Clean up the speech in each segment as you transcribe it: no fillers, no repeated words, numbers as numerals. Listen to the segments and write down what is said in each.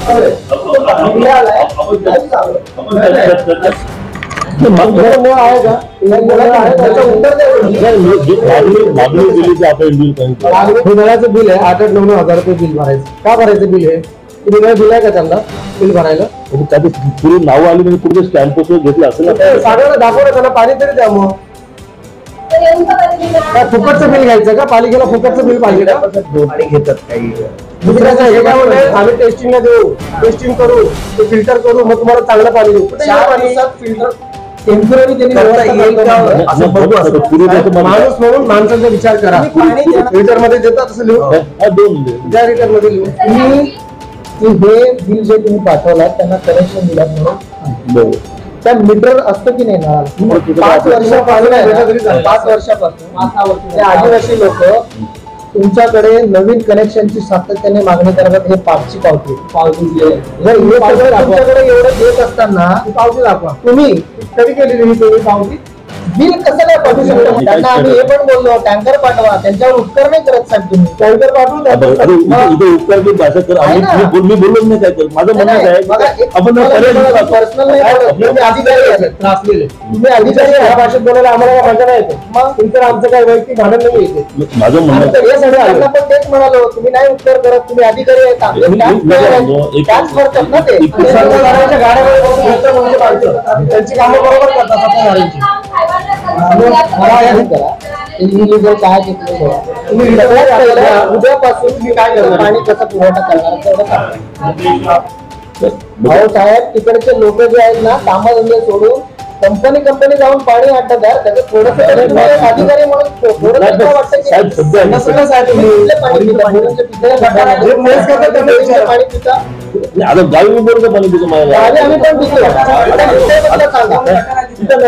नळाचं बिल आहे 8-9 हजार रुपये बिल भरायचं. का भरायचं बिल आहे? तुम्ही नळ दिलाय का त्यांना बिल भरायला? पुढे नाव आली म्हणजे पुढे स्टॅम्प घेतला असेल साधारण दाखवलं त्यांना पाणी तरी द्या. मग काय फुकटचं बिल घ्यायचं का? पालिकेला फुकटचं बिल पाहिजे का? पाणी घेतात काही दुसऱ्याचं हे काय म्हणते आम्ही टेस्टिंगला देऊ, टेस्टिंग करू, फिल्टर करू, मग तुम्हाला चांगलं पाणी देऊ. फिल्टर टेम्पररी माणूस म्हणून माणसाचा विचार करा. लिटर मध्ये देतात असं लिहू त्या लिटर मध्ये लिहू. तुम्ही हे बिल जे तुम्ही पाठवलात त्यांना कनेक्शन दिलात म्हणून त्या मीटर असतं की नाही ना 5 वर्षापासून 5 वर्षापासून आदिवासी लोक तुमच्याकडे नवीन कनेक्शनची सातत्याने मागणी करतात. हे पावची पावती तुमच्याकडे एवढं देत असताना पावती दाखवा. तुम्ही कधी केलेली तुम्ही पावती बिल कसं नाही पाठवू शकतो? त्यांना आम्ही हे पण बोललो टँकर पाठवा. त्यांच्यावर उपकार नाही करत साहेब. तुम्ही टँकर पाठवून द्या. उपकार मी बोललो नाही काय कर माझं म्हणणं आहे आपण पर्सनल नाही अधिकारी तुम्ही अधिकारी ह्या भाषेत बोलायला आम्हाला मजा नाही येते. मग तुमचं आमचं काय वैयक्तिक भांडण नाही येते. माझं म्हणणं पण तेच म्हणालो तुम्ही नाही उत्तर करत. तुम्ही अधिकारी आहेत टॅक्स भरतात ना ते गाड्यावर त्यांची कामं बरोबर करतात सत्ताधाऱ्यांची. उद्यापासून मी काय करणार पाणी कसं पुरवठा करणार भाऊ साहेब. तिकडचे लोक जे आहेत ना कामधंदे सोडून कंपनी जाऊन पाणी आणतात. त्याचं थोडंसं अधिकारी म्हणून थोडं वाटतं पाणी पिता आता गावी बरोबर पाणी पितो मला आम्ही पण पितो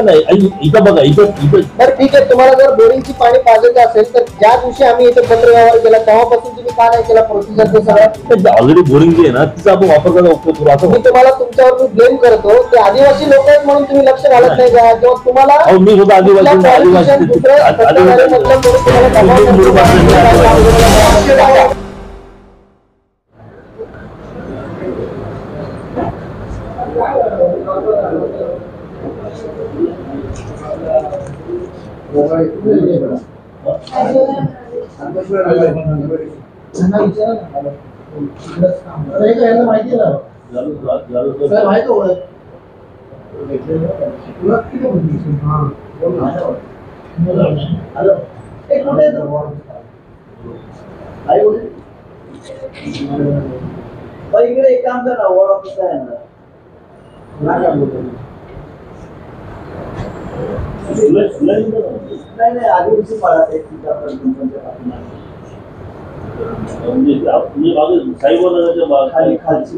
नाही इथं बघा इथं तर ठीक आहे. तुम्हाला जर बोरिंगची पाणी पाजायचं असेल तर ज्या दिवशी आम्ही इथे पत्र व्यवहार केला तेव्हापासून तुम्ही का नाही केला प्रोसिजर? ते सगळं ऑलरेडी बोरिंग जे आहे ना तिचा आपण वापर करायचा उपयोग करू. असं मी तुम्हाला तुमच्यावर ब्लेम करतो ते आदिवासी लोक आहेत म्हणून तुम्ही लक्ष घालत नाही का? किंवा तुम्हाला मी होतो आदिवासी माहिती ना इकडे एक काम करा वॉर्ड ऑफिस आहे ना नाही आदिवासी पाळा खाली खालची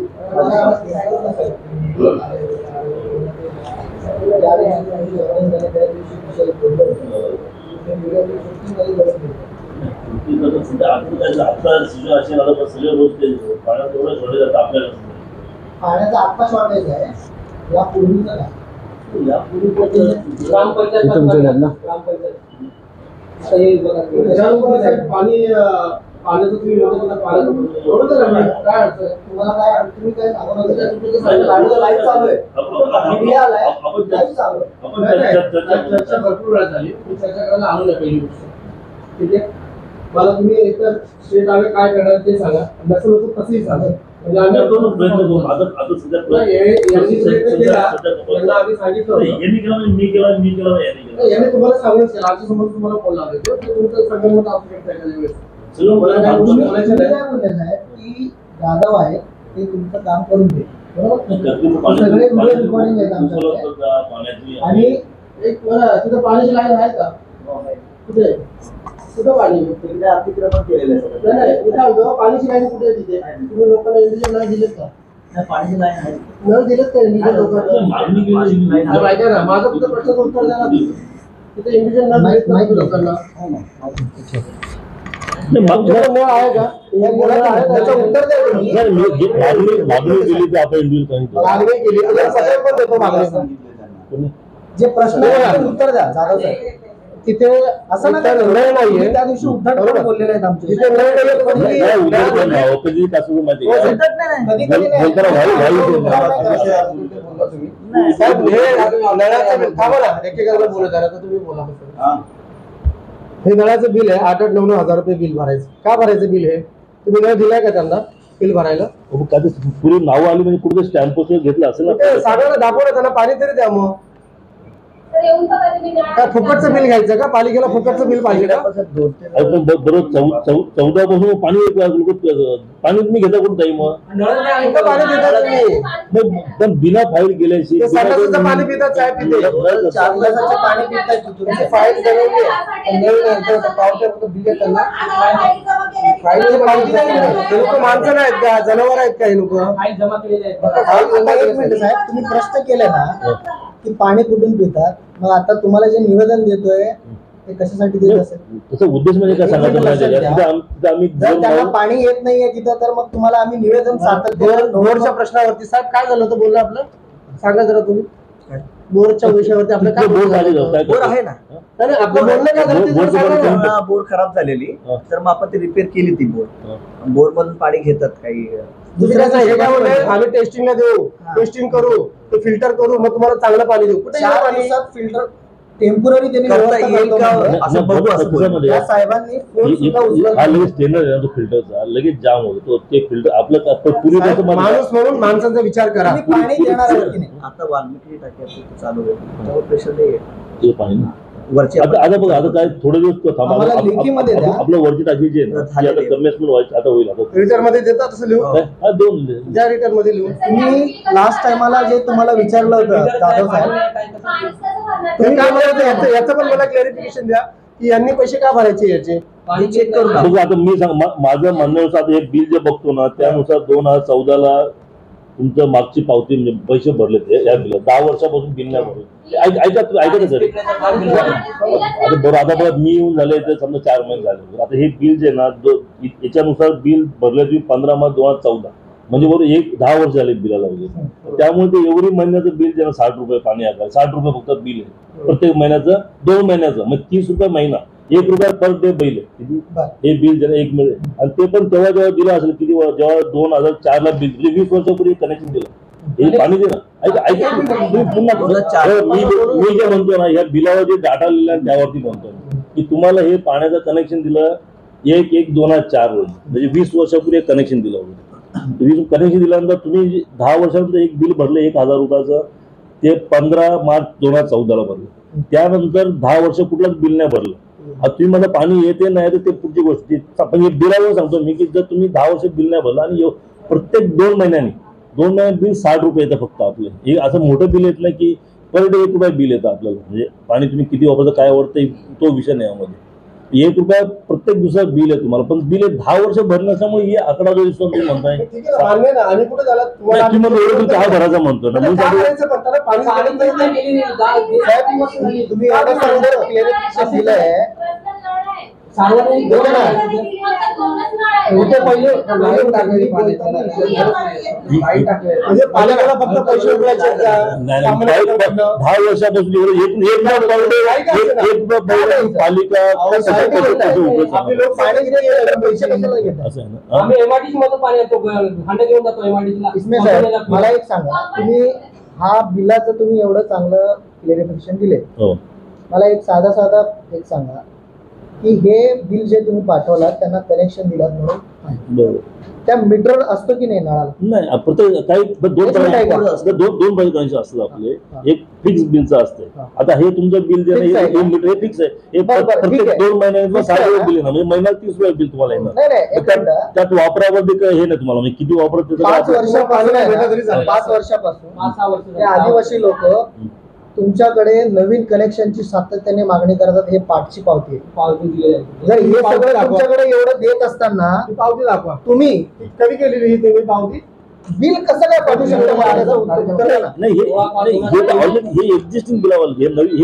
पाण्याचा आत्ता शॉर्टेज आहे. या पूर्वीचा पाणी पाण्याचं तुम्ही काय तुम्हाला काय तुम्ही काय लाईट चालू आहे चर्चा भरपूर वेळा झाली. चर्चा करायला आलो नाही पहिली गोष्ट. ठीक आहे मला तुम्ही एकतर स्टेट आम्ही काय करणार ते सांगा. नसेल होतं तसंही सांगा म्हणजे आम्ही प्रयत्न करू. आता सध्या आम्ही सांगितलं याने तुम्हाला सांगूनच केलं. आमच्या समोर तुम्हाला फोन लावतो तुमचं संगणमत असू शकतं एखाद्या वेळेस. की जाधव आहे ते तुमचं काम करून दे बरोबर. सगळे रिकॉर्डिंग आहेत आमच्याकडे. आणि एक तिथं पाण्याची लाईन आहे का? कुठे कुठं पाणी अतिक्रमण केलेलं आहे. पाण्याची लाईन कुठे आहे तिथे? तुम्ही लोकांना इंडिव्हिज्युअल नळ दिलेत का? पाण्याची लाईन आहे नळ दिलेत का इंडिव्हिज्युअल लोकांना? माहिती आहे ना माझा फक्त प्रश्नाचं उत्तर द्या ना. तिथे इंडिव्हिज्युअल नळ माहिती लोकांना आहे का? त्याचं उत्तर द्या. मागणी केली जे प्रश्न उत्तर द्या जाधव साहेब. तिथे असं ना निर्णय नाहीये त्या दिवशी उद्धट बोललेले आहेत आमचे तिथे निर्णय नाहीये, पण नाही, की- उद्धट कोण आहे? कधी कसं माहिती हो, आहे? उद्धट नाही, कधी कधी नाही. बोलताना साहेब, हे नळाचं बिल थांबा ना, एकेकाला बोलू द्या, आता तुम्ही बोला. हे नळाचं बिल आहे 8-9 हजार रुपये बिल भरायचं. का भरायचं बिल हे तुम्ही नळ दिलाय का त्यांना बिल भरायला? पुरी नाव आली म्हणजे कुठे स्टॅम्प घेतलं असेल ना. ते सागरला दाखवलं त्यांना पाणी तरी द्या. मग काय फुकटचं बिल घ्यायचं का? पालिकेला फुकटचं बिल पाहिजे का? बरोबर 14 पासून पाणी पाणी तुम्ही घेता कोण ताई? मग कुठं पाणी देता तुम्ही? पण बिना फाईल गेल्याशी ते संडासाचं पाणी पितात साहेब तिथे. 4 ग्लासाचं पाणी पिताय तुमची फाईल बनवली आहे. नळ नंतर पावट्यामध्ये बिल आहे त्यांना. फाईल पाहिजे नाही. हे लोक माणसं नाहीत का? जनावर आहेत का हे लोक? जमा केलेले आहेत. आता एक मिनिट साहेब, तुम्ही प्रश्न केले ना की पाणी कुठून पितात, मग आता तुम्हाला जे निवेदन देतोय ते कशासाठी देत असेल? त्याचा उद्देश म्हणजे काय सांगायचं म्हणजे आम्ही जर त्यांना पाणी येत नाहीये तिथं, तर मग तुम्हाला आम्ही निवेदन बोरच्या प्रश्नावरती साहेब काय झालं होतं बोललं आपलं सांगा जरा तुम्ही. बोरच्या विषयावरती आपलं काय बोर झाले बोर आहे ना, नाही, आपलं बोलणं काय झालं ते जरा सांगा ना. बोर खराब झालेली, तर मग आपण ती रिपेअर केली ती बोर मधून पाणी घेतात काही. दुसऱ्याचं हे काय म्हणलंय, आम्ही टेस्टिंगला देऊ, टेस्टिंग करू, ते फिल्टर करू, मग तुम्हाला चांगलं पाणी देऊ. कुठे येईल पाणी? फिल्टर टेम्पररी त्यांनी करता येईल का? असं बघू असं बोलू. त्याच्यामध्ये या साहेबांनी फोन सुद्धा उचलला हा लगेच टेंडर आहे ना तो फिल्टरचा लगेच जाम होतो. ते फिल्टर आपलं पूर्वी कसं माणूस म्हणून माणसाचा विचार करा. तुम्ही पाणी देणार आहे की नाही? आता वाल्मिकी टाक्या चालू आहे, त्यावर प्रेशर नाही आहे. ते पाणी ना. वरची आता बघा आता काय थोडे दिवस थांबा. आम्हाला लेखीमध्ये द्या. आपलं वरची टाकी जी आहे ना ती आता कन्व्हेन्समेंट व्हायची आता होईल. आता रिटर्न मध्ये देतात तसं लिहून हा दोन ज्या रिटर्न मध्ये लिहून. तुम्ही लास्ट टाइमाला जे तुम्हाला विचारलं होतं जाधव साहेब, तुम्ही काय बोलत याचं पण मला क्लॅरिफिकेशन द्या की यांनी पैसे का भरायचे याचे. चेक करू ना. बघा आता मी सांग माझं म्हणण्यानुसार आता हे बिल जे बघतो ना त्यानुसार 2014ला तुमचं मागची पावती म्हणजे पैसे भरले ते या बिल 10 वर्षापासून बिल नाही भरले. ऐका ना सर आता बरं आता बघा मी येऊन झाले तर समजा 4 महिने झाले. आता हे बिल जे ना याच्यानुसार बिल भरले तुम्ही 15 मार्च 2014 म्हणजे बरोबर 10 वर्ष झाले बिलाला वगैरे. त्यामुळे ते एवढी महिन्याचं बिल जे ना 60 रुपये पाणी आकार 60 रुपये फक्त बिल आहे प्रत्येक महिन्याचं 2 महिन्याचं मग 30 रुपये महिना 1 रुपया पर डे बिल आहे. किती हे बिल ज्याला 1 मिनिट आणि ते पण तेव्हा जेव्हा दिलं असेल किती जेव्हा 2004 ला बिल म्हणजे 20 वर्षापूर्वी कनेक्शन दिलं हे पाणी दे ना. ऐका तुम्ही पुन्हा मी जे म्हणतो ना या बिलावर जे डाटा लिहिला त्यावरती म्हणतो की तुम्हाला हे पाण्याचं कनेक्शन दिलं 1/1/2004 रोजी म्हणजे 20 वर्षापूर्वी कनेक्शन दिलं होतं. कनेक्शन दिल्यानंतर तुम्ही 10 वर्षानंतर एक बिल भरले 1000 रुपयाचं ते 15 मार्च 2014ला भरलं. त्यानंतर 10 वर्ष कुठलंच बिल नाही भरलं. आता तुम्ही मला पाणी येते नाही तर ते पुढची गोष्ट पण हे बिलावर सांगतो मी की जर तुम्ही 10 वर्ष बिल नाही भरलं आणि प्रत्येक 2 महिन्यांनी बिल 60 रुपये येतं फक्त आपलं. हे असं मोठं बिल येत नाही की पर डे 1 रुपया बिल येतं आपल्याला. म्हणजे पाणी तुम्ही किती वापरता काय वापरतं तो विषय नाही यामध्ये. 1 रुपया प्रत्येक दिवसात बिल आहे तुम्हाला पण बिल 10 वर्ष भरलं असल्यामुळे हे आकडा जो दिसतो तुम्ही म्हणताय आम्ही कुठे झाला काय भरायचा म्हणतो ना मी तुम्ही एवढं चांगलं क्लिअरिफिकेशन दिलंय. सार्वजनिक म्हणजे पालिकेला फक्त पैसे उकळायचे का? 10 वर्षापासून पालिका आपले लोक पाणी पैसे कशाला घेतात? असं आहे ना. आम्ही एमआयडीसी मधून पाणी येतो खंड घेऊन जातो एमआयडीसीला. इसमें साहेब मला एक सांगा, तुम्ही हा बिलाचं तुम्ही एवढं चांगलं क्लिअरिफिकेशन दिले, हो मला एक साधा एक सांगा की हे बिल जे तुम्ही पाठवलात त्यांना कनेक्शन दिलात म्हणून बरोबर त्या मीटर असतो की नाही नळाला? नाही प्रत्येक काही दोन कनेक्शन असतात आपले. एक फिक्स बिलचं असतं. आता हे तुमचं बिल जे Fix आहे. आहे 2 मीटर हे फिक्स आहे. हे बरं, ठीक प्रत्येक आहे. 2 महिन्याचं Fix आहे 60 ना? बिल येणार म्हणजे महिन्याला 30 रुपये बिल तुम्हाला येणार. नाही एक मिनिट. त्यात वापरावरती काही हे नाही तुम्हाला म्हणजे किती वापरत 5 वर्षापासून आहे ना, 5 वर्षापासून 5-6 वर्ष ते आदिवासी लोक तुमच्याकडे नवीन कनेक्शनची सातत्याने मागणी करतात. हे पाठची पावती आहे. पावती दिलेली आहे. जर हे सगळं तुमच्याकडे एवढं देत असताना पावती दाखवा. तुम्ही कधी केलेली ही तुम्ही पावती बिल कसं काय पाठवू शकता? मला उत्तर द्या ना. नाही हे एक्झिस्टिंग बिलावर हे नवीन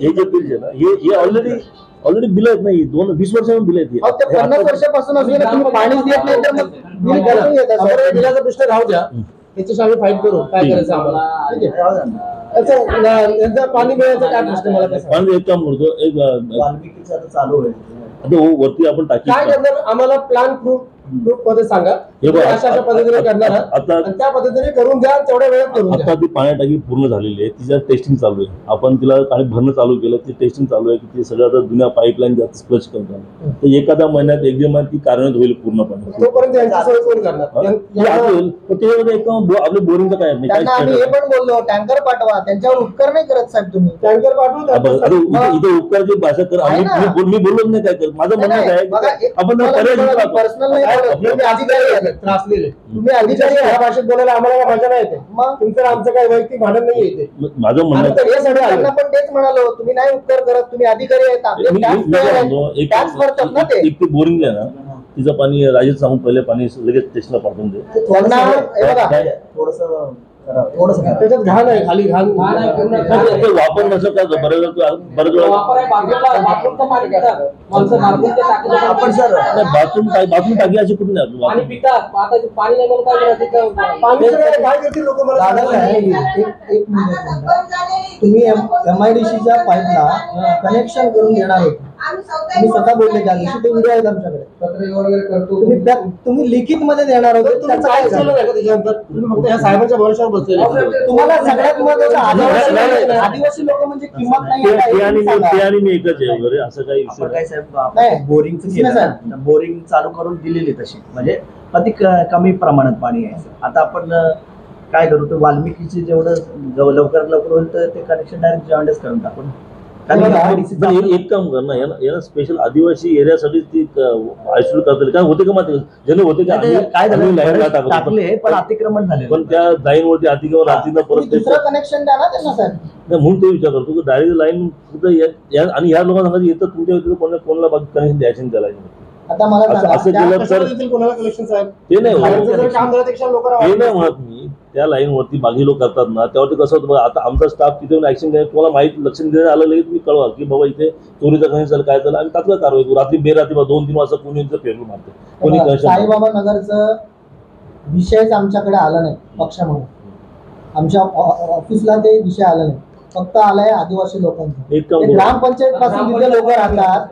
हे जे बिल आहे ना हे ऑलरेडी बिल आहेत नाही 20 वर्षांपासून बिल आहेत. अहो, ते 50 वर्षापासून असले ना तुम्ही पाणीच देत नाही तर मग बिल कसं येतं? बिलाचा प्रश्न राहू द्या, त्याच्याशी आम्ही फाईट करू. काय करायचं आम्हाला? ठीक आहे. यांचं पाणी मिळायचं काय प्रश्न मला ते सांगा. पण एक काम करतो एक वाल्मिकीचं आता चालू होईल. आता वरती आपण टाकी काय करणार आम्हाला प्लॅन प्रूफ मध्ये सांगा. हे बघा, अशा अशा पद्धतीने करणार आहात. आता आणि त्या पद्धतीने करून द्या, तेवढ्या वेळात करून द्या. आता ती पाणी टाकी पूर्ण झालेली आहे, तिच्या टेस्टिंग चालू आहे. आपण तिला पाणी भरणं चालू केलं, ती टेस्टिंग चालू आहे की ते सगळं आता जुन्या पाईपलाईन जास्त स्प्लश करतात. तर एखाद्या महिन्यात एक दीड महिन्यात ती कार्यान्वित होईल पूर्णपणे. तोपर्यंत यांची सोय कोण करणार? त्याच्यामध्ये एक आपल्या बोरिंगचं काय नाही, त्यांना आम्ही हे पण बोललो टँकर पाठवा, त्यांच्यावर उपकार नाही करत साहेब तुम्ही. टँकर पाठवू इथे उपकारची भाषा कर. मी बोललोच नाही काय करत. माझं म्हणणं काय आपण पर्सनल नाही बोलत. तुम्ही अधिकारी आहेत. त्रासलेले तुम्ही अधिकारी या आहात. भाषेत बोलायला आम्हाला काय भाषा नाही येते. मग तुमचं आमचं काही वैयक्तिक भांडण नाही येते. माझं म्हणणं आम्ही तर हे सगळं त्यांना पण तेच म्हणालो, तुम्ही नाही उपकार करत, तुम्ही अधिकारी आहेत. आपले टॅक्स भरतात ना ते. एक बोरिंग आहे ना, तिचं पाणी राजेश सांगून पहिले पाणी लगेच टेस्टला पाठवून दे. त्यांना हे बघा, थोडस त्याच्यात घाण आहे, खाली घाण ते वापर नसलं का बरेच वेळा वापर आहे बाथरूमचं पाणी पितात माणसं बाथरूमच्या टाकीला आपण सर बाथरूम टाकी अशी कुठे नाही आपली पाणी पितात. आता ते पाणी नाही म्हणून काय करायचं? पाणी काय करतील लोक मला दादा सांगा. साहेब, एक मिनिट तुम्ही MIDCच्या पाईपला कनेक्शन करून देणार होते. तुम्ही स्वतः बोलले त्या दिवशी, ते व्हिडिओ आहेत आमच्याकडे. पत्र वगैरे करतो. तुम्ही लिखित मध्ये देणार होते. तुम्ही त्याचं काय काय केलं झालं? नाही का त्याच्यानंतर? तुम्ही फक्त ह्या साहेबांच्या भरोशावर बसलेले. तुम्हाला सगळ्यात महत्त्वाचं आदिवासी लोक म्हणजे किंमत नाही ते आहे का? आणि हे सांगा. ते आणि मी एकच आहे वगैरे असं काही विषय आपण नाही. काय साहेब नाही. बोरिंगचं नाही, केलं साहेब. ना, बोरिंग चालू करून दिलेली तशी म्हणजे अति कमी प्रमाणात पाणी आहे. आता आपण काय करू, तर वाल्मिकीचे जेवढं लवकरात लवकर होईल तर ते कनेक्शन डायरेक्ट जॉईंटच करून टाकू. पण एक काम कर ना, याला स्पेशल आदिवासी एरियासाठी ती आयसोलेट करता काय होते का माहिती ज्याने होते का काय आम्ही लाईन झालं टाकतो टाकले पण अतिक्रमण झाले. पण त्या लाईन वरती अतिक्रमण रात्रीला परत तुम्ही दुसरं कनेक्शन द्या ना त्यांना साहेब. नाही म्हणून ते विचार करतो की डायरेक्ट लाईन आणि ह्या लोकांना सांगायचं येतं तुमच्या व्यतिरिक्त कोणाला बाकी कनेक्शन द्यायचं नाही त्या लाईन. आता मला सांगा, असं त्या केलं कशाला तर देतील कोणाला कलेक्शन साहेब? ते नाही साहेबांचं जर होत. काम झालं त्यापेक्षा लोकांना ते वाटतं. नाही म्हणत मी. त्या लाईन वरती बाकी लोक करतात ना, त्यावरती कसं होतं बघा, आता आमचा स्टाफ तिथे ऍक्शन घ्यायला तुम्हाला माहिती लक्ष देण्यात आलं लगेच तुम्ही कळवा की बाबा इथे चोरीचं कनेक्शन झालं, काय झालं, आम्ही तात्काळ कारवाई करू. रात्री बेरात्री 2-3 वाजता कोणी फेरलं मारते, कोणी कनेक्शन. साईबाबा नगरचं विषयच आमच्याकडे आला नाही पक्षामुळे. आमच्या ऑफिसला ते विषय आला नाही, फक्त आलाय आदिवासी लोकांचा. एक काम ते करू. ग्रामपंचायत पासून तिथे लोक राहतात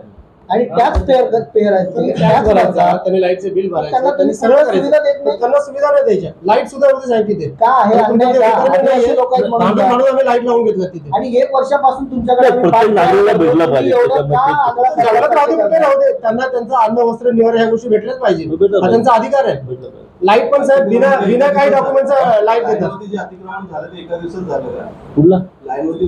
आणि त्याच पेअर आहेत ते, टॅक्स त्याच भरायचा, भरायचा. त्यांनी लाईटचे बिल त्यांना भरायचं, तुम्ही त्यांनी सगळं सगळं सुविधा देत करायचं. नाही. त्यांना सुविधा नाही द्यायच्या. लाईट सुद्धा होते साहेब तिथे. का आहे अन्याय का? आदिवासी लोक आहेत म्हणून भांडून का? भांडून आम्ही लाईट लावून घेतलं तिथे. आणि 1 वर्षापासून तुमच्याकडे नाही, आम्ही प्रत्येक पाठवतो. नागरिकाला भेटला तुम्ही पाहिजे. एवढं त्याच्यामध्ये का ते- आग्रह करता? जंगलात राहू दे, कुठे राहू दे, त्यांना त्यांचं अन्न वस्त्र निवार ह्या गोष्टी भेटल्याच पाहिजे. भेटलं हा त्यांचा अधिकार आहे. पाहिजे. लाईट पण साहेब बिना काही डॉक्युमेंटचं लाईट देतात. लाईनवरती जे अतिक्रमण झालं ते एका दिवसात झालं का? कुठला लाईनवरती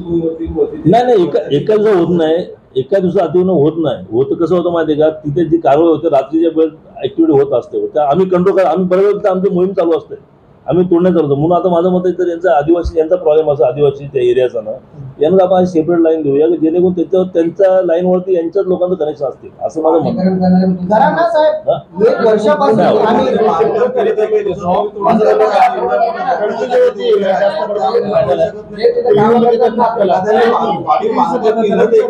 वरती नाही एका दिवसात होत नाही. एका दिवसात अतिक्रमण होत नाही. होतं कसं होतं माहिती आहे का, तिथे जी कारवाई होते रात्रीच्या वेळ ऍक्टिव्हिटी होत असते, त्या आम्ही कंट्रोल करा. आम्ही बरोबर आमची मोहीम चालू असते, आम्ही तोडण्यात चालू. म्हणून आता माझं मत आहे तर यांचा आदिवासी यांचा प्रॉब्लेम असं आदिवासीच्या एरियाचा ना, यांना आपण सेपरेट लाईन देऊया जेणेकरून त्याच्यावर त्यांच्या लाईनवरती यांच्याच लोकांचं कनेक्शन असतील असं माझं मत आहे. करा ना साहेब. 1 वर्षापासून आम्ही एका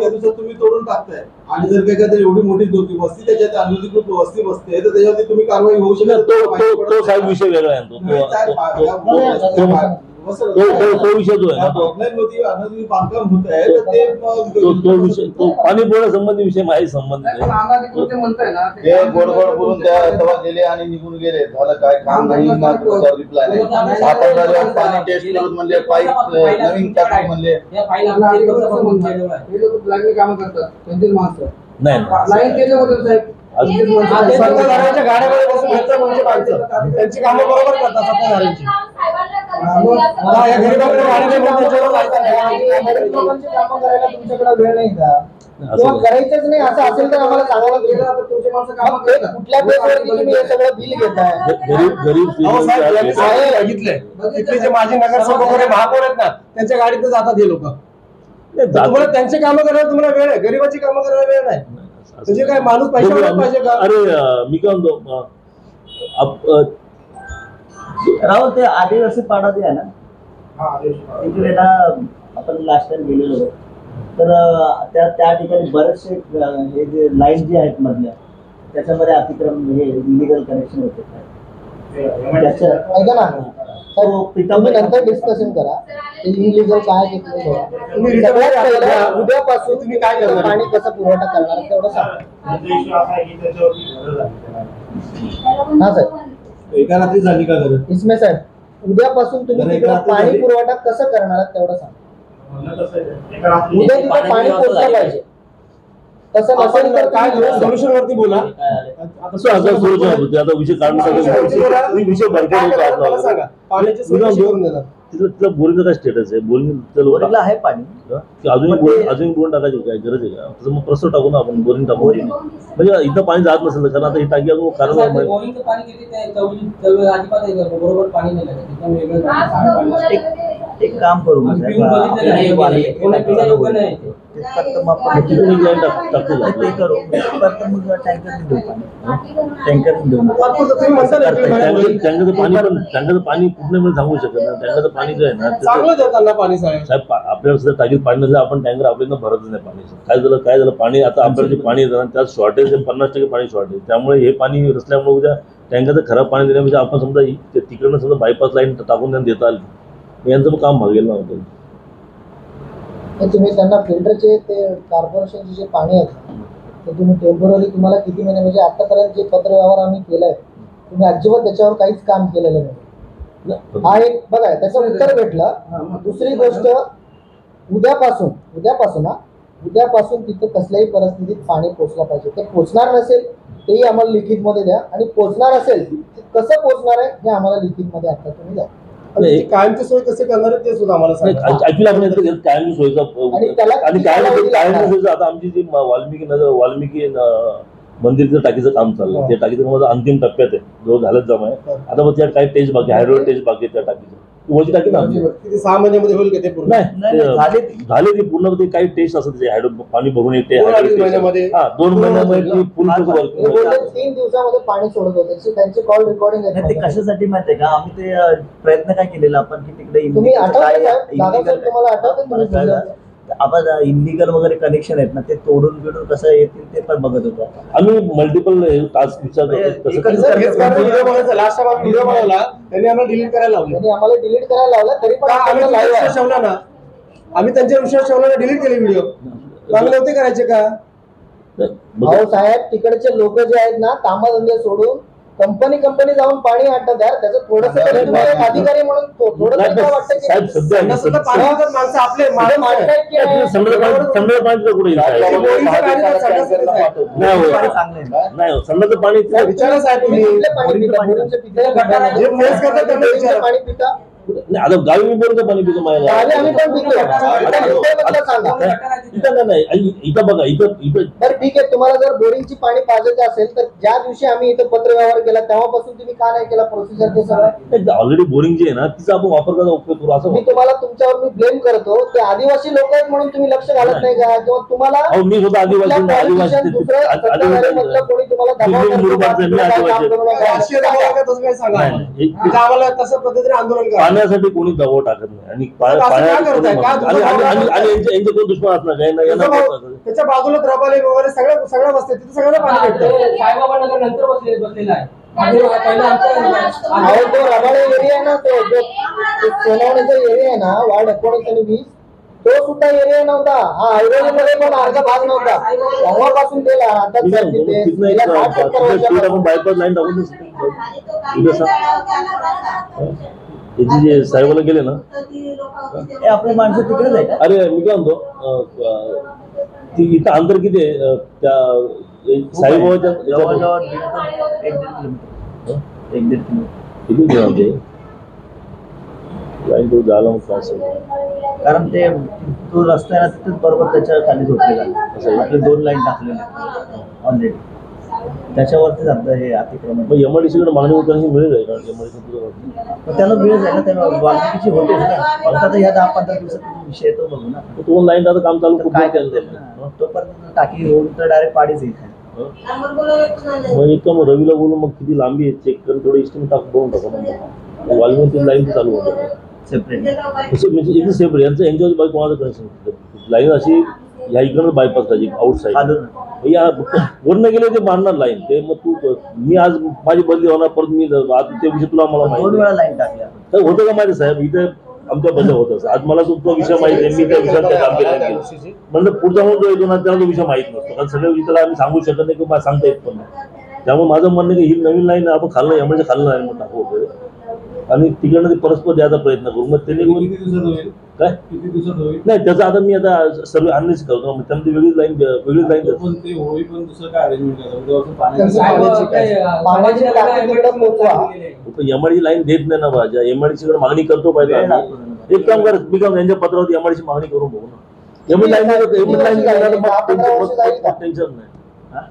दिवसात तुम्ही तोडून टाकताय आणि जर काही एखादी एवढी मोठी वस्ती त्याच्यात अनधिकृत वस्ती बसते तर त्याच्यावरती तुम्ही कारवाई होऊ शकत तो साहेब विषय वेगळा आहे. तो विषय जो आहे ना बांधकाम होत आहे तर ते तो विषय तो पाणी संबंधी विषय माझ्या संबंधित आहे. ते गोड बोलून त्या सभा गेले आणि निघून गेले. झालं काय काम नाही ना रिप्लाय नाही. 6-15 दिवस पाणी टेस्ट करून म्हणले पाईप नवीन टाकून म्हणले. या फाईल आम्हाला 1 वर्षापासून झालेलं आहे. हे लोक लागले काम करतात त्यांचीच माणसं नाही लाईन केले होते साहेब. सत्ताधाऱ्यांच्या गाड्यामध्ये बसून घरचं म्हणजे माणसं त्यांची कामं बरोबर करतात सत्ताधाऱ्यांची. मला या गरीबाकडे गाड्याने बसून त्याच्यावर लावतात. गरीब लोकांची कामं करायला तुमच्याकडे वेळ नाही का? किंवा करायचंच नाही असं असेल तर आम्हाला सांगायला गेलं. तुमचे माणसं काम मग ते कुठल्या बेसवरती तुम्ही हे सगळं बिल घेताय? गरीब अहो साहेब, यांनी सगळे बघितलंय. तिथले जे माजी नगरसेवक वगैरे महापौर आहेत ना, त्यांच्या गाडीत जातात हे लोक. तुम्हाला त्यांचे कामं करायला तुम्हाला वेळ आहे, गरीबाची कामं करायला वेळ नाही. म्हणजे काय माणूस पैसा पाहिजे का? अरे मी काय म्हणतो राहुल ते आदिवासी पाडा जे आहे ना तिकडे ना आपण लास्ट टाइम गेलेलो तर त्या ठिकाणी बरेचसे हे जे लाईन जे आहेत मधल्या त्याच्यामध्ये अतिक्रमण हे इलिगल कनेक्शन होते. ऐका ना, तुम्ही नंतर डिस्कशन करा. इनलिगल काय ते तुम्ही बघा. तुम्ही return सगळ्यात मध्ये पहिलं आता उद्यापासून तुम्ही काय करणार? पाणी कसं पुरवठा करणार आहे तेवढं सांगा. हा सर, एका रात्री झाली का गरज? इसमे साहेब उद्यापासून तुम्ही बरं, तिकडे एका हाती पाणी झाली. पुरवठा कसं करणार आहात तेवढं सांगा. उद्या तिथे पाणी पोहोचलं पाहिजे. तसं नसेल तर काय तुम्ही घेऊन जा. सोल्युशन वरती बोला. असं आता सोडून होते आता विषय काढण्यासाठी विषय भरपूर काय होतो करणार मला आपला. सांगा. पाण्याची सोय कशी करून देणार? तिथलं बोरिंगचं काय स्टेटस आहे बोरिंग बोरिंगला आहे पाणी. अजून बोरिंग टाकायची काय गरज आहे का तसं मग प्रस्ताव टाकू ना आपण बोरिंग टाकू म्हणजे इथं पाणी जात नसेल कारण आता ही टाकी अजून कारण बोरिंगचं पाणी किती ते अजिबात हे करतो, बरोबर पाणी नाही लागत. एकदम वेगळं पाणी. एक काम करू मग पिऊन बघितलेलं नाही, कोणी पिण्याचं योग्य नाही. फक्त मग आपण तिथून एक लाईन टाकतो ते करू फक्त मग टँकर देऊ पाणी. टँकर देऊ तुम्ही म्हणता ना की बाहेर टँकरचं पाणी कुठलं मिळून सांगू शकत ना टँकरचं पाणी जे आहे ना ते- चांगलं देताना पाणी साहेब. साहेब आपल्याला सुद्धा टाकीत पाणी नसलं आपण टँकर आपल्याला भरतच नाही पाणी काय झालं पाणी आता आपल्याला जे पाणी येतं ना त्यात शॉर्टेज 50% पाणी शॉर्टेज त्यामुळे हे पाणी नसल्यामुळे उद्या टँकरचं खराब पाणी देण्यापेक्षा आपण समजा तिकडनं समजा बायपास लाईन टाकून त्यांना देता आली यांचं काम भागेल ना होतं हे तुम्ही त्यांना फिल्टरचे ते कॉर्पोरेशनचे जे पाणी आहे ते तुम्ही टेम्पोररी तुम्हाला किती महिने म्हणजे आतापर्यंत जे पत्रव्यवहार आम्ही केलाय तुम्ही अजिबात त्याच्यावर काहीच काम केलेलं नाही. हा एक बघा त्याचं उत्तर भेटलं. दुसरी गोष्ट उद्यापासून तिथं कसल्याही परिस्थितीत पाणी पोचलं पाहिजे. ते पोचणार नसेल तेही आम्हाला लिखितमध्ये द्या आणि पोचणार असेल ते कसं पोचणार आहे हे आम्हाला लिखितमध्ये आता तुम्ही द्या. आणि ती कायमची सोय कशी करणार आहे ते सुद्धा आम्हाला सांगा. ऍक्च्युली आपण कायम सोयीचा आणि त्याला आणि कायम सोयीचं आता आमची जी वाल्मिकी मंदिरचं टाकीचं काम चाललं त्या टाकीचं माझं अंतिम टप्प्यात आहे जो झालंच जमा आहे आता मग त्या काही टेस्ट बाकी हायड्रोड टेस्ट बाकी आहे त्या टाकीचं वरची टाकी ना आमची किती 6 महिन्यामध्ये होईल का ते पूर्ण? नाही झाले ती पूर्ण ते काही टेस्ट असतात त्याचे हायड्रो पाणी भरून येते 2-2.5 महिन्यामध्ये. 2 महिन्यामध्ये फुल हे बोलले 3 दिवसामध्ये पाणी सोडत होते त्यांचे कॉल रेकॉर्डिंग नाही, ते आहे. कशासाठी माहितीये का आम्ही ते प्रयत्न काय केलेला आपण की तिकडे तुम्ही illegal आठवतं काय- साहेब? दादा illegal- साहेब तुम्हाला आठवतं तुम्ही काय बोलले? झालं? आपण इलिगल वगैरे कनेक्शन आहेत ना ते तोडून बिडून कसं येतील ते पण बघत होतो. आम्ही मल्टिपल टास्क विचारतो एकच सर, हेच कारण व्हिडिओ बनवायचा लास्ट टाइम आम्ही व्हिडिओ बनवला त्यांनी आम्हाला डिलीट करायला लावले. त्यांनी आम्हाला डिलीट करायला लावलं तरी पण का आम्ही आम्हाला त्यांच्यावर live विश्वास आहे. ठेवला ना आम्ही त्यांच्यावर विश्वास ठेवला ना डिलीट केले व्हिडिओ आम्ही नव्हते करायचे का? अहो साहेब तिकडचे लोक जे आहेत ना कामधंदे सोडून कंपनी जाऊन पाणी आणतात यार त्याचं थोडस तरी तुम्ही एक अधिकारी म्हणून थोडं तरी काय वाटतं की साहेब सध्या त्यांना सुद्धा पाणी देतात माणसं आपले माझं मानतायत की नाही? संध्याचं पाणी कुठे बोरिंगचं पाणी तर संडासला आहे. नाही पाणी हो. चांगलं आहे. नाही संध्याचं पाणी विचारा साहेब तुम्ही तुम्ही कुठलं पाणी पिता? बोरिंगचं पिता? जे फेस करतात त्यांना बोरिंगचं विचारा. पाणी पिता? नाही आता गावी मी बोलतो पाणी पितो माझ्या गावी आम्ही पण पितो. आता मुंबईमधलं सांगा. इथं नाही इथं बघा इथं बरं ठीक आहे तुम्हाला जर बोरिंगची पाणी पाजायचं असेल तर ज्या दिवशी आम्ही इथं पत्रव्यवहार केला तेव्हापासून तुम्ही का नाही केला प्रोसिजर ते सगळं? ऑलरेडी बोरिंग जे आहे ना तिचा आपण वापर करायचा उपयोग करू असं मी तुम्हाला तुमच्यावर मी ब्लेम करतो ते आदिवासी लोक आहेत म्हणून तुम्ही लक्ष घालत नाही का किंवा तुम्हाला अहो मी स्वतः आदिवासी दुसरं सत्ताधारीमधलं कोणी तुम्हाला दबाव तुम्ही करतो का? मुरुमाचे, मी तुम्ही काय काम आदिवासी. करू नका. राजकीय दबाव का तसं काही सांगा नाही, आम्हाला. नाही. तिथं आम्हाला तसं पद्धतीने आंदोलन करा. पाण्यासाठी कोणी दबाव टाकत नाही आणि असं का करताय? का यांचे कोण दुश्मन असणार काय त्याच्या यांना भाऊ- त्याच्या बाजूला द्रबाले वगैरे सगळं बसते तिथे सगळ्यांना पाणी भेटतं. साईबाबा नगर नंतर बसलेला आहे. पहिलं अहो तो रबाळे एरिया आहे ना तो जो सोनवणीचा एरिया आहे ना वार्ड 19 आणि 20 तो सुद्धा एरिया नव्हता. हा हायवे मध्ये पण अर्धा भाग नव्हता तेव्हापासून ते आता तिथे गेल्या 60-70 वर्षापासून आपण बायपास लाईन टाकून जे साहेबाला गेले ना हे आपले माणसं तिकडेच आहे का? अरे मी काय म्हणतो ती इथं अंतर किती आहे त्या साईबाबाच्या जवळजवळ 1-1.5 किलोमीटर. किती घेऊन ते लाईन तो झाला मग काय असेल. कारण ते तो रस्ता आहे ना तिथेच बरोबर त्याच्या खाली झोपलेला आपले 2 लाईन टाकलेले ऑलरेडी त्याच्यावरतीच आता हे अतिक्रमण. मग एमआयडीसीकडे मागणी होताना मिळेल आहे कारण एमआयडीसी मग त्याला वेळ आहे ना त्याला वाल्मिकीची होते ना फक्त आता ह्या 10-15 दिवसात विषय तो बघू ना तो लाईन आता काम चालू तर खूप काय केलं करते ना तोपर्यंत टाकी होऊन तर डायरेक्ट पाडीच येत आहे. मग एक काम रवीला बोलून मग किती लांबी आहे चेक करून थोडं इस्टिमेट बघून टाकू वाल्मिकी लाईन चालू होतं सेपरेट. म्हणजे इथे सेपरेट यांचं यांच्यावर बाईक कोणाचं कनेक्शन लाईन अशी ह्या इकडनं बायपास करायची आउटसाईड खालून या वरनं गेले ते मारणार लाईन ते मग तू मी आज माझी बदली होणार परत मी आज ते विषय तुला मला 2 माहिती वेळा लाईन टाकल्या. तर होतं का माहिती साहेब इथे आमच्या बंद होत असं. आज मला तो विषय माहिती आहे, मी त्या विषयात काही काम केलं नाही. म्हणजे पुढचा जो येतो ना त्याला तो विषय माहित नसतो, कारण सगळ्या विषयाला आम्ही सांगू शकत नाही किंवा सांगता येत पण नाही. त्यामुळे माझं म्हणणं की ही नवीन लाईन आपण खाल्लं एमआयडीसी खाल्लं नाही म्हणून टाकू वगैरे आणि तिकडनं ते परस्पर द्यायचा प्रयत्न करू. मग त्यांनी किती दिवसात होईल? काय किती दिवसात होईल? नाही त्याचं आता मी आता सर्व अनालिसिस करतो, मग त्यामध्ये वेगळीच लाईन देतो. पण ते होईल, पण दुसरं काय अरेंजमेंट करायचं उद्यापासून त्यांचं पाण्याची टाकी तिकडे पोहोचवा. एमआयडीसी लाईन देत नाही ना माझ्या, एमआयडीसी कडे मागणी करतो पाहिजे आम्ही. एक काम कर, मी काम यांच्या पत्रावरती एमआयडीसी मागणी करून बघू ना. एमआयडीसी टेन्शन नाही.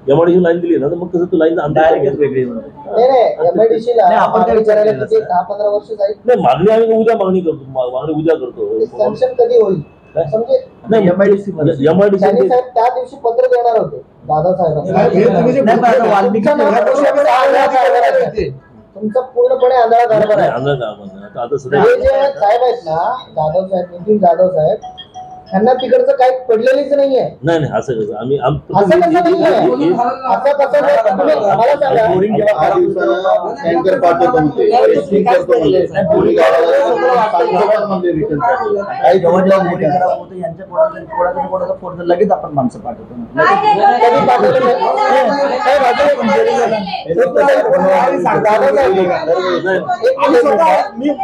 एमआयडीसी लाईन दिली ना तर मग कसं तू लाईन डायरेक्ट वेगळी नाही MIDC ला आपण विचारायला किती 10-15 वर्ष जाईल. नाही मागणी आम्ही उद्या मागणी करतो, मागणी उद्या करतो. सँक्शन कधी होईल समजे नाही एमआयडीसी एमआयडीसी त्यांनी साहेब त्या दिवशी पत्र देणार होते दादासाहेबांना. तुमचा पूर्णपणे आंधळा कारभार आहे. आता सध्या हे जे साहेब आहेत ना जाधव साहेब, नितीन जाधव साहेब, त्यांना तिकडचं काही पडलेलीच नाहीये. नाही नाही असं कसं आम्ही असं कसं नाहीये? असं कसं नाही? तुम्ही मला सांगा. टँकर पाठवतो म्हणते, टेस्टिंग करतो म्हणले, बोरिंग गावाला म्हणले रिटर्न करायला. काही जेव्हा बोरिंग खराब होतं यांच्या कोणाचा फोन तर लगेच आपण माणसं पाठवतो. कधी पाठवलं नाही? साहेब, अजून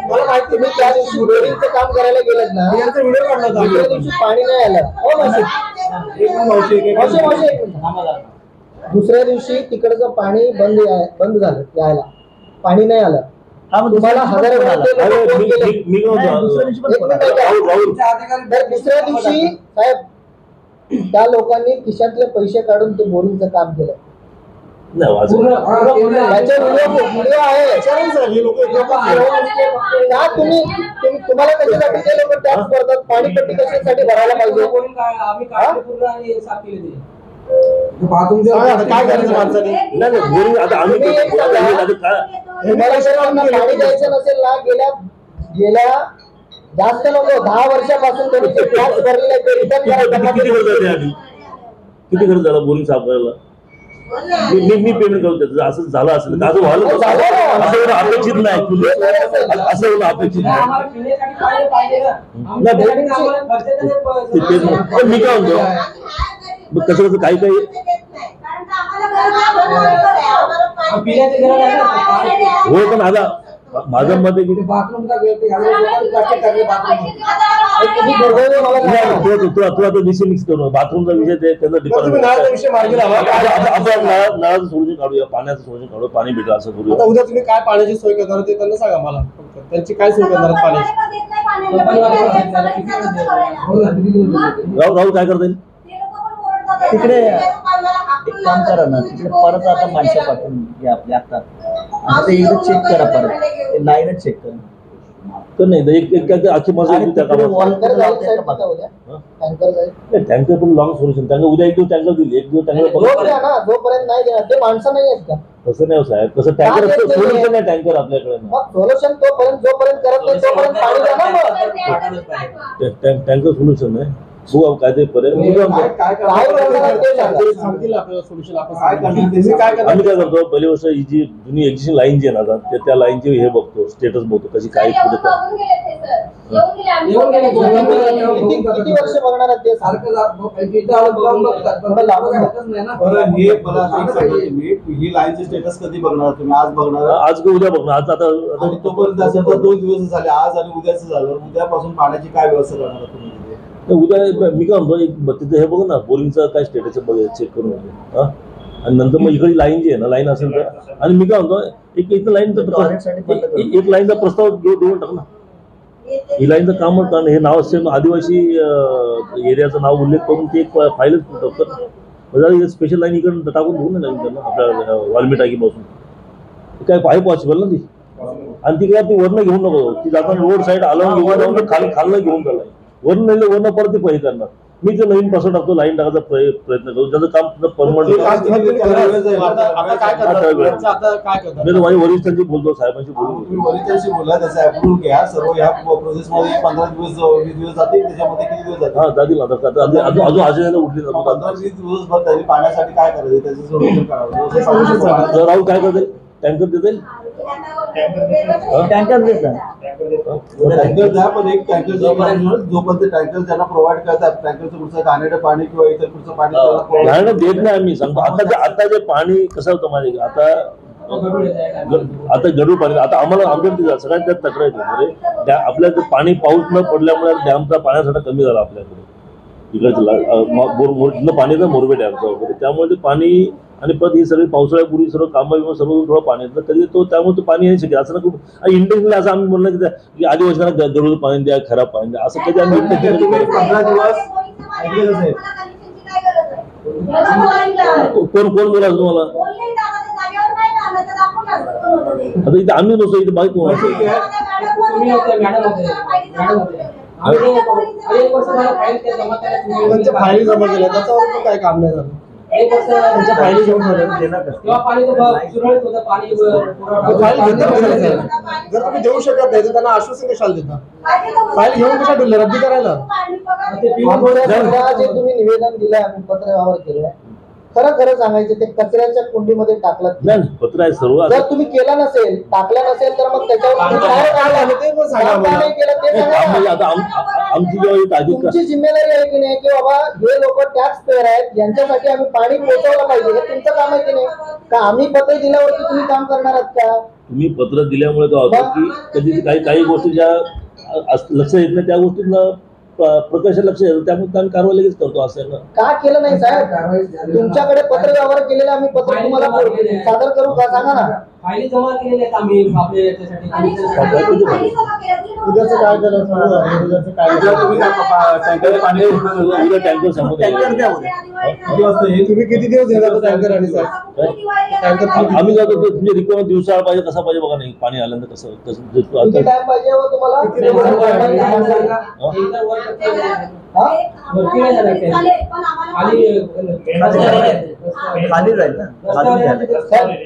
मला माहिती, मी त्या दिवशी बोरिंगचं काम करायला गेलेत ना, दुसऱ्या दिवशी पाणी नाही आलं. हो मावशी, दुसऱ्या दिवशी तिकडचं पाणी बंद झालं यायला, पाणी नाही आलं. तुम्हाला हजार दुसऱ्या दिवशी साहेब त्या लोकांनी खिशातले पैसे काढून ते बोरिंगचं काम केलं. व्हिडिओ आहे. तुम्हाला कशासाठी ते लोक टॅक्स भरतात? पाणीपट्टी कशासाठी भरायला पाहिजे? काय करायचं माणसाने? तुम्हाला पाणी द्यायचं नसेल ना, गेल्या जास्त नको 10 वर्षापासून तुम्ही जे टॅक्स भरलेला आहे ते रिटर्न करायचं. किती खर्च झाला बोरिंग साफ करायला? मी पेमेंट करतो त्याचं. असं झालं असेल असं व्हायला असं एवढं अपेक्षित नाही, असं एवढं अपेक्षित नाही. मी काय म्हणतो मग कसं कसं काही काही हो, पण आता माझं मत आहे की तुला तो विषय मिक्स करू. बाथरूमचा विषय त्याचा डिपार्टमेंट नळाचं सोल्युशन काढूया, पाण्याचं सोल्युशन काढू, पाणी भेटेल असं करूया. उद्या तुम्ही काय पाण्याची सोय करणार ते त्यांना सांगा मला. त्यांची काय सोय करणार पाण्याची? राहुल काय करता येईल तिकडे? एक काम करा ना, तिकडे परत आता माणसं पाठवून घ्या आपल्या आता ते एकदा चेक करा, परत ते लाईनच चेक करा. तर नाही एक आजची माझं त्या कामात टँकर पण लॉंग सोल्युशन. त्यांना उद्या एक दिवस टँकर दिली, एक दिवस टँकर जोपर्यंत नाही देणार ते माणसं नाही आहेत का? तसं नाही साहेब, तसं टँकर सोल्युशन नाही टँकर आपल्याकडे. सोल्युशन तोपर्यंत जोपर्यंत करत नाही तोपर्यंत पाणी द्या ना. टँकर सोल्युशन आहे. बघू काय ते पर्यंत आम्ही काय करतो, पहिली वर्ष ही जी जुनी एक्झिस्टिंग लाईन जी आहे ना त्या लाईनचे हे बघतो, स्टेटस बघतो कशी काय पुढे किती वर्ष बघणार ते ही लाईनचे स्टेटस कधी बघणार तुम्ही? आज बघणार? आज उद्या बघणार. आज आता तोपर्यंत असेल तर 2 दिवस झाले, आज आणि उद्याच झालं. उद्यापासून पाण्याची काय व्यवस्था करणार तुम्ही? उद्या मी काय म्हणतो तिथं हे बघू ना बोरिंगचं काय स्टेटस बघायचं, चेक करून आणि नंतर मग इकडे लाईन जी आहे ना, लाईन असेल तर. आणि मी काय म्हणतो एक लाईनचा प्रस्ताव देऊन टाक ना. ही लाईनचं काम कारण हे नाव असेल आदिवासी एरियाचं नाव उल्लेख करून ते एक फाईलच टाकतात. स्पेशल लाईन इकडे टाकून देऊ ना लाईन त्यांना आपल्या वाल्मी टाकीपासून. काय आहे पॉसिबल ना ती. आणि ती काय ती वरनं घेऊन नको, ती जाताना रोड साईड आलं घेऊन जाऊन खालनं घेऊन चाललाय. वरून परत ते पैसे करणार. मी ते नवीन पासून टाकतो, लाईन टाकायचा प्रयत्न करतो. त्याचं काम परमनंट. माझ्या वरिष्ठांशी बोलतो, साहेबांशी बोलतो. वरिष्ठांशी बोला, त्याचा अप्रूव्ह घ्या. सर्व ह्या प्रोसेस मध्ये 15 दिवस 20 दिवस जातील. त्याच्यामध्ये किती दिवस जातील? हा जातील. अजून आजला उठली 15-20 दिवस भर त्यांनी पाण्यासाठी काय करायचं त्याचं सोल्युशन करावं. राहुल काय करते? टँकर देता येईल? टँकर देतात. टँकर द्या, पण एक टँकर जोपर्यंत टँकर ज्यांना प्रोव्हाइड करतात, टँकरचं पुढचं घाणेरडं पाणी किंवा इतर पुढचं पाणी त्याला provide घाणं देत नाही आम्ही सांगतो. आता जे पाणी कसं होतं माहिती आहे का? आता गढूळ पाणी आता आम्हाला आमच्या सगळ्यात त्यात तक्रार येते म्हणजे आपल्या पाणी पाऊस न पडल्यामुळे डॅमचा पाण्यासाठा कमी झाला आपल्याकडे इकडचं पाणी तर मोरबे डॅमचा वगैरे, त्यामुळे ते पाणी आणि परत ही सगळी पावसाळ्यापूर्वी सर्व कामं बिमं सर्व थोडं पाणी येतं कधी तो, त्यामुळे तो पाणी येऊ शकेल असं ना. खूप इंटेन्शनली असं आम्ही म्हणलं की आदिवासींना गढूळ पाणी द्या, खराब पाणी द्या, असं कधी आम्ही तुम्ही 15 दिवस ऐकलेलं साहेब. कोण बोला तुम्हाला? आता इथे आम्ही नसतो, इथे बाईक कोण असतो? तुम्ही होते, मॅडम होते. त्यांच्या फायली जमा केल्या त्याच्यावर पण काय काम नाही झालं. त्यांच्या फायली जमा झाल्या. तेव्हा पाणी सुरळीत होतं, पाणी फाईल घेता कशाला साहेब? जर तुम्ही देऊ शकत नाही तर त्यांना आश्वासन कशाला देता? फाईल घेऊन कशा ठेवलं रद्दी करायला? सध्या जे तुम्ही निवेदन दिलंय, आम्ही पत्र व्यवहार केलाय, खरं सांगायचं ते कचऱ्याच्या कुंडीमध्ये टाकलं. नाही पत्र आहे सर्व. जर तुम्ही केला नसेल, टाकला नसेल तर मग त्याच्यावर तुम्ही काय काढलं ते पण सांगा. काम नाही केलं ते सांगा. आता आमची जेव्हा तुमची जिम्मेदारी आहे की नाही की बाबा हे लोक टॅक्स पेअर आहेत, यांच्यासाठी आम्ही पाणी पोहोचवलं पाहिजे, हे तुमचं काम आहे की नाही? का आम्ही पत्र दिल्यावरती तुम्ही काम करणार आहात का? तुम्ही पत्र दिल्यामुळे तो होतं की कधी काही गोष्टी ज्या लक्ष येत नाही त्या गोष्टींना प्रकर्ष लक्ष येतं, त्यामुळे आम्ही कारवाई लगेच करतो. असं ना का केलं नाही साहेब? तुमच्याकडे पत्र व्यवहार केलेला आम्ही पत्र तुम्हाला सादर करू का? सांगा ना. फायली जमा केलेले आहेत आम्ही आपल्या याच्यासाठी. उद्याचं काय झालं? उद्याचं काय उद्या तुम्ही टँकर पाणी उद्या टँकर समोर टँकर द्या उद्या. किती वाजता येईल? तुम्ही किती दिवस देणार टँकर आणि साहेब? आम्ही जातो तुमच्या रिक्वायरमेंट दिवसाळ पाहिजे कसा पाहिजे बघा. नाही पाणी आल्यानंतर कसं किती टाइम पाहिजे हो तुम्हाला? खाली जाईल ना, खाली जाईल.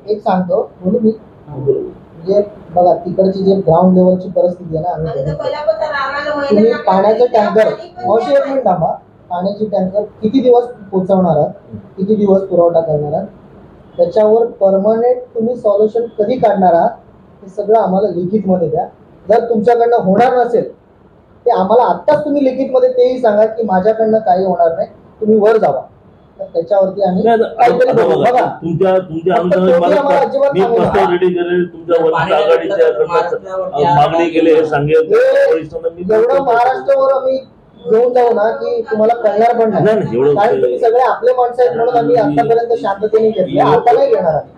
एक सांगतो बोलू मी, म्हणजे बघा तिकडची जे ग्राउंड लेवलची परिस्थिती आहे ना, आम्ही तुम्ही पाण्याचं टँकर मावशी एक मिनिट थांबा. पाण्याची टँकर किती दिवस पोहोचवणार आहात, किती दिवस पुरवठा करणार आहात, त्याच्यावर परमनंट तुम्ही सॉल्युशन कधी काढणार आहात हे सगळं आम्हाला लिखितमध्ये द्या. जर तुमच्याकडनं होणार नसेल ते आम्हाला आत्ताच तुम्ही लिखितमध्ये तेही सांगा की माझ्याकडनं काही होणार नाही, तुम्ही वर जावा. तर त्याच्यावरती आम्ही काहीतरी बघू. बघा तुमच्या मी प्रस्ताव रेडी करेल, तुमच्या वरिष्ठ आघाडीच्या मागणी केली हे सांगेल. एवढं महाराष्ट्रावर आम्ही घेऊन जाऊ ना की तुम्हाला कळणार पण नाही. कारण तुम्ही सगळे आपले माणसं आहेत म्हणून आम्ही आतापर्यंत शांततेने घेतले, आता नाही घेणार आम्ही.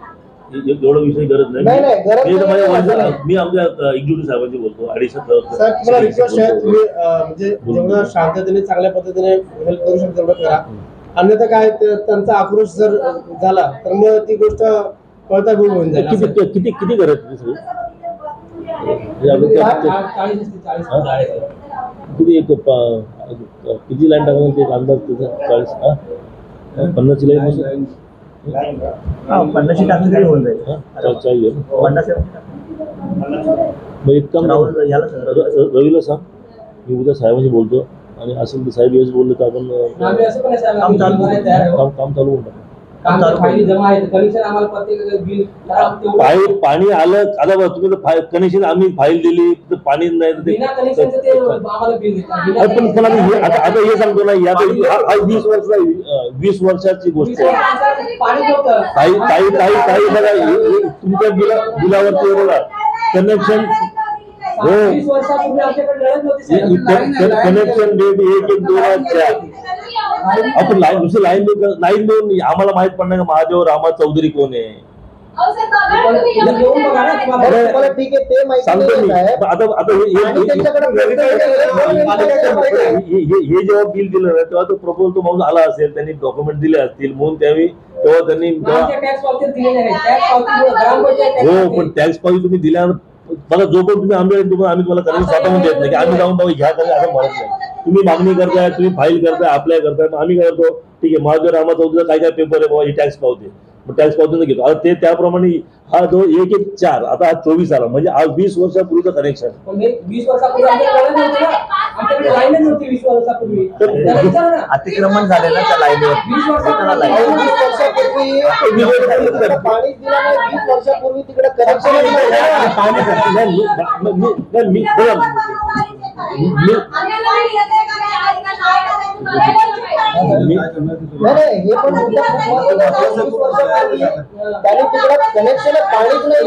एवढा विषय गरज नाही, गरज नाही. मी आमच्या एक्झिक्युटिव्ह साहेबांशी बोलतो. साहेब तुम्हाला रिक्वेस्ट आहे, तुम्ही म्हणजे जेवढं शांततेने चांगल्या पद्धतीने हेल्प करू शकता तेवढं करा. अन्यथा काय त्यांचा आक्रोश जर झाला तर मग ती गोष्ट कळता भूल होऊन जाईल. किती किती गरज किती किती लाईन टाकून ते अंदाज त्याचा 40 50 लाईन 50 टाकली तरी होऊन जाईल. 50 रवीला सांग, मी उद्या साहेबांशी बोलतो आणि असेल तर साहेब येऊच बोलले तर आपण काम चालू होऊन टाकू. पाणी आलं आता बघ तुम्ही कनेक्शन आम्ही फाईल दिली तर पाणी नाही आता हे सांगतो ना या 20 वर्षाची गोष्ट आहे. काही बघा तुमच्या बिलावरती बघा कनेक्शन कनेक्शन डेट 1/1/2004 आपण लाईन देऊन आम्हाला माहित पडणार का महादेव रामा चौधरी कोण आहे. ठीक आहे ते माहिती सांगतो मी आहे. आता हे जेव्हा बिल दिलं ना तेव्हा तो प्रपोजल तो माणूस आला असेल, त्यांनी डॉक्युमेंट दिले असतील म्हणून त्यावेळी तेव्हा त्यांनी हो पण टॅक्स पावती तुम्ही दिल्या बघा जो पण तुम्ही आम्ही तुम्हाला करायला स्वतःहून देत नाही की आम्ही जाऊन बाबा घ्या करा असं म्हणत नाही. तुम्ही मागणी करताय, तुम्ही फाईल करताय, अप्लाय करताय, आम्ही काय करतो ठीक आहे महादेव रामा चौधरीचा काय पेपर आहे बाबा ही टॅक्स पावते मग टॅक्स पावतीनं घेतो. आता ते त्याप्रमाणे हा जो 1-1-4 आता हा 24 आला, म्हणजे आज 20 वर्षापूर्वीचं कनेक्शन. पण हे 20 वर्षापूर्वी आमच्याकडे नव्हती ना, आमच्याकडे लाईनच नव्हती 20 वर्षापूर्वी. त्याला विचारा ना. अतिक्रमण झालं ना त्या लाईनीवर. 20 वर्षापूर्वी लाईन 20 वर्षापूर्वी तिकडे पाणीच दिलं नाही. 20 वर्षापूर्वी तिकडे कनेक्शन पाणी नाही. हे पण मुद्दा खूप महत्त्वाचा आहे. 20 वर्षापूर्वी त्यांनी तिकडे कनेक्शन पाणीच नाही.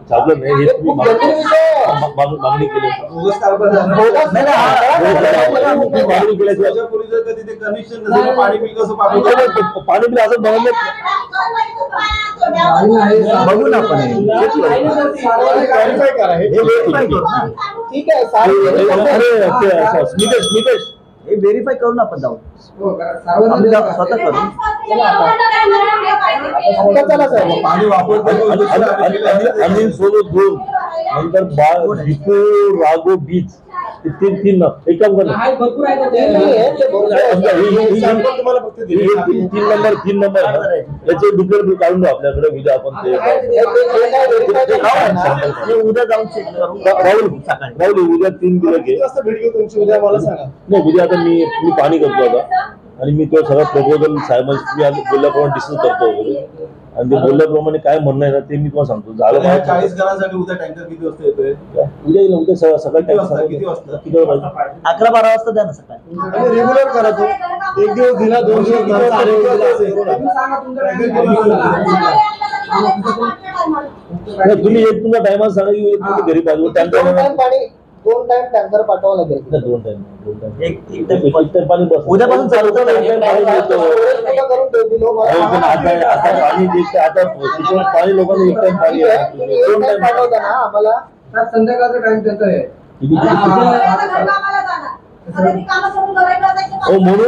छापलं नाही हे तुम्ही खूप गंभीर विषय आहे. मागणी केली. बोगस कारभार झाला. बोगस नाही, मागणी केल्याशिवाय वर्षापूर्वी जर कधी ते कनेक्शन नसेल पाणी बिल कसं पाठवलं? पाणी बिल असं बनवलं बघू ना आपण हे. व्हेरीफाय करा हे. हे व्हेरीफाय करू ना. ठीक आहे सार्वजनिक स्मितेश हे व्हेरीफाय करू ना आपण जाऊ. हो, करा. आम्ही सार्वजनिक जाऊ, करा. स्वतः करू. आता चला साहेब. पाणी वापरतो अनिल सोबत दोन नंतर दीपू राघो बीच ते तीन एक काम करणार आहे, भरपूर आहे ना ते. ते नाही आहे, ते बरोबर आहे. तुम्हाला फक्त तीन नंबर आहे ना, याचे डिटेल बिल काढून देऊ आपल्याकडे उद्या आपण ते जे काय verify करणार ना, हे उद्या जाऊन चेक करू. राहुल उद्या 3 दिलं घे. भेट घेऊ तुमची उद्या मला सांगा. नाही उद्या आता मी पाणी करतो आता आणि मी तो सगळा प्रपोजल साहेबांशी मी बोलल्याप्रमाणे डिस्कस करतो वगैरे आणि ते बोलल्याप्रमाणे काय म्हणणं आहे ना ते मी तुम्हाला सांगतो. झालं ह्या काय 40 घरांसाठी उद्या टँकर किती वाजता येतोय? उद्या येईल उद्या सकाळी किती वाजता? किती वाजता? किती वेळ पाहिजे? 11-12 वाजता द्या ना सकाळी. आणि रेग्युलर करा तो. एक दिवस दिला 2 दिवस दिला 4 दिवस दिला. तुम्ही सांगा तुमचं टँकर काय किती वाजता येतोय? नाही, तुम्ही एक तुमच्या टायमात सांगा की तुम्ही घरी पाहिजे टँकर 2 टाइम टँकर पाठवावं लागेल. 2 टाइम एक time पाणी बस उद्यापासून चालू करा. एक time पाणी मिळतं. मोठं करून ठेवतील हो मला. अहो, पण आता पाणी देत आता तिकडे पाणी लोकांना एक टाइम पाणी ठीक आहे, तुम्ही आहे. 1 टाइम पाठवता ना आम्हाला. तर संध्याकाळचा टाइम त्याचा आहे.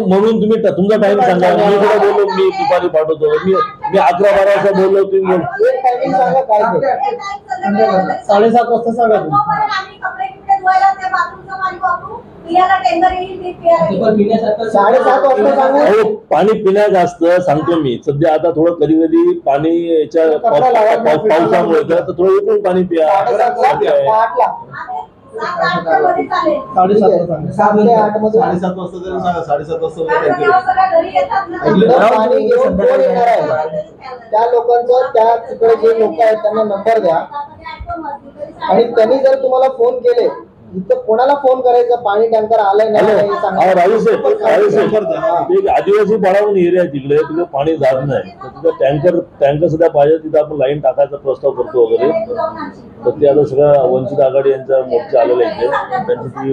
म्हणून तुम्ही तुमचा टाइम सांगा. मी तुला बोललो मी दुपारी पाठवतो. मी 11-12 वाजता बोललो तुम्ही बोल. एक टायमिंग सांगा काय ते. 7:30 वाजता सांगा तुम्ही. पण पिण्यासारखं 7:30 वाजता सांगू. अहो, पाणी पिण्याचं असतं सांगतो मी. सध्या आता थोडं कधी कधी पाणी याच्या पावसामुळे तर थोडं उकळून पाणी पिया. 7:30 ला 8 ला. 7:30 सांगा. 7 ते 8 मध्ये 7:30 वाजता जरी सांगा. 7:30 वाजता उद्या टँकर येईल. इकडं पाणी घेऊन कोण येणार आहे त्या लोकांचा त्या तिकडे जे लोक आहेत त्यांना नंबर द्या आणि त्यांनी जर तुम्हाला फोन केले इथं कोणाला फोन करायचा पाणी टँकर आलाय नाही आलंय हे सांगा. राजू साहेब एक आदिवासी पाडावून एरिया आहे तिकडे पाणी जात नाही तर तिथं टँकर सुद्धा पाहिजे. तिथं आपण लाईन टाकायचा प्रस्ताव करतो वगैरे. तर ते आता सगळं वंचित आघाडी यांचा मोर्चा आलेला आहे इथे. त्यांची ती